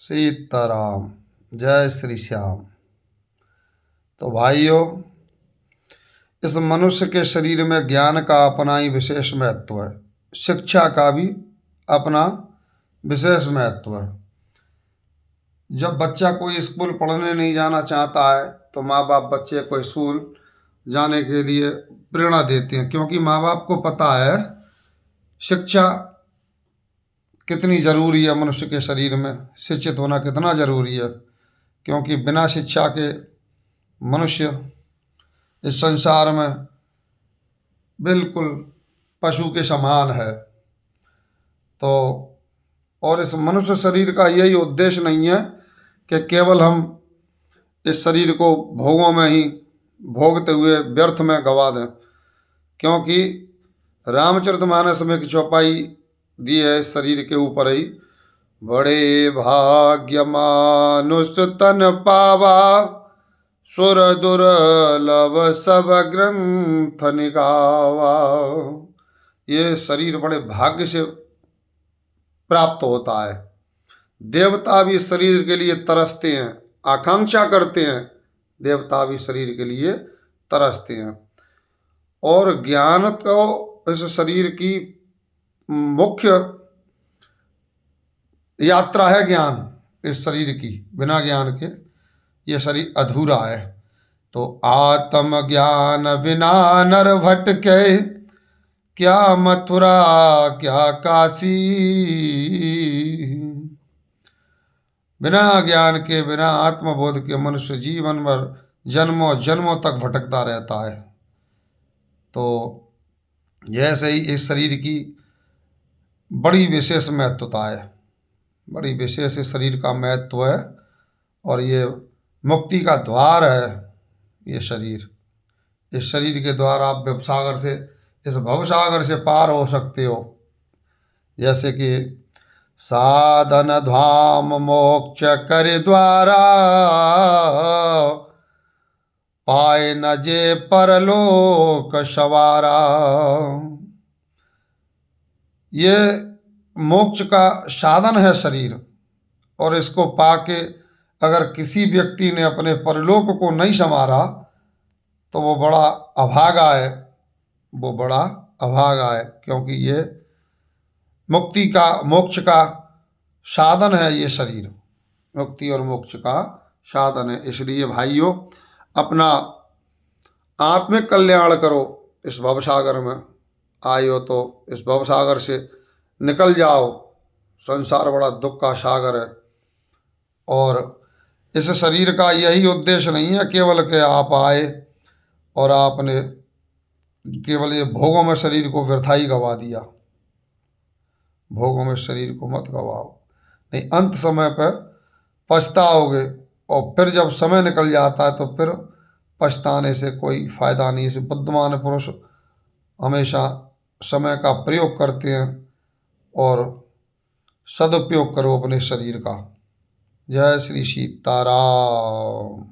सीताराम। जय श्री श्याम। तो भाइयों, इस मनुष्य के शरीर में ज्ञान का अपना ही विशेष महत्व है, शिक्षा का भी अपना विशेष महत्व है। जब बच्चा कोई स्कूल पढ़ने नहीं जाना चाहता है तो माँ बाप बच्चे को स्कूल जाने के लिए प्रेरणा देते हैं, क्योंकि माँ बाप को पता है शिक्षा कितनी ज़रूरी है। मनुष्य के शरीर में शिक्षित होना कितना ज़रूरी है, क्योंकि बिना शिक्षा के मनुष्य इस संसार में बिल्कुल पशु के समान है। तो और इस मनुष्य शरीर का यही उद्देश्य नहीं है कि केवल हम इस शरीर को भोगों में ही भोगते हुए व्यर्थ में गवा दें, क्योंकि रामचरितमानस में एक चौपाई दी है इस शरीर के ऊपर ही, बड़े भाग्य मानुष तन पावा, सुर दुर्लभ सब ग्रंथ निगावा। ये शरीर बड़े भाग्य से प्राप्त होता है। देवता भी इस शरीर के लिए तरसते हैं, आकांक्षा करते हैं, देवता भी शरीर के लिए तरसते हैं। और ज्ञान तो इस शरीर की मुख्य यात्रा है। ज्ञान इस शरीर की, बिना ज्ञान के ये शरीर अधूरा है। तो आत्म ज्ञान बिना नर भटके, क्या मथुरा क्या काशी। बिना ज्ञान के, बिना आत्मबोध के मनुष्य जीवन भर जन्मों जन्मों तक भटकता रहता है। तो जैसे ही इस शरीर की बड़ी विशेष महत्वता है, बड़ी विशेष इस शरीर का महत्व है, और ये मुक्ति का द्वार है। ये शरीर, इस शरीर के द्वारा आप भवसागर से, इस भवसागर से पार हो सकते हो। जैसे कि साधन धाम मोक्ष कर द्वारा, पाए न जे परलोक सवारा। ये मोक्ष का साधन है शरीर, और इसको पाके अगर किसी व्यक्ति ने अपने परलोक को नहीं संवारा तो वो बड़ा अभागा है, वो बड़ा अभागा है, क्योंकि ये मुक्ति का, मोक्ष का साधन है। ये शरीर मुक्ति और मोक्ष का साधन है। इसलिए भाइयों, अपना आत्मिक कल्याण करो। इस भवसागर में आए हो तो इस भवसागर से निकल जाओ। संसार बड़ा दुख का सागर है, और इस शरीर का यही उद्देश्य नहीं है केवल कि आप आए और आपने केवल ये भोगों में शरीर को व्यर्था ही गवा दिया। भोगों में शरीर को मत गवाओ, नहीं अंत समय पर पछताओगे, और फिर जब समय निकल जाता है तो फिर पछताने से कोई फायदा नहीं। इसे बुद्धिमान पुरुष हमेशा समय का प्रयोग करते हैं, और सदुपयोग करो अपने शरीर का। जय श्री सीताराम।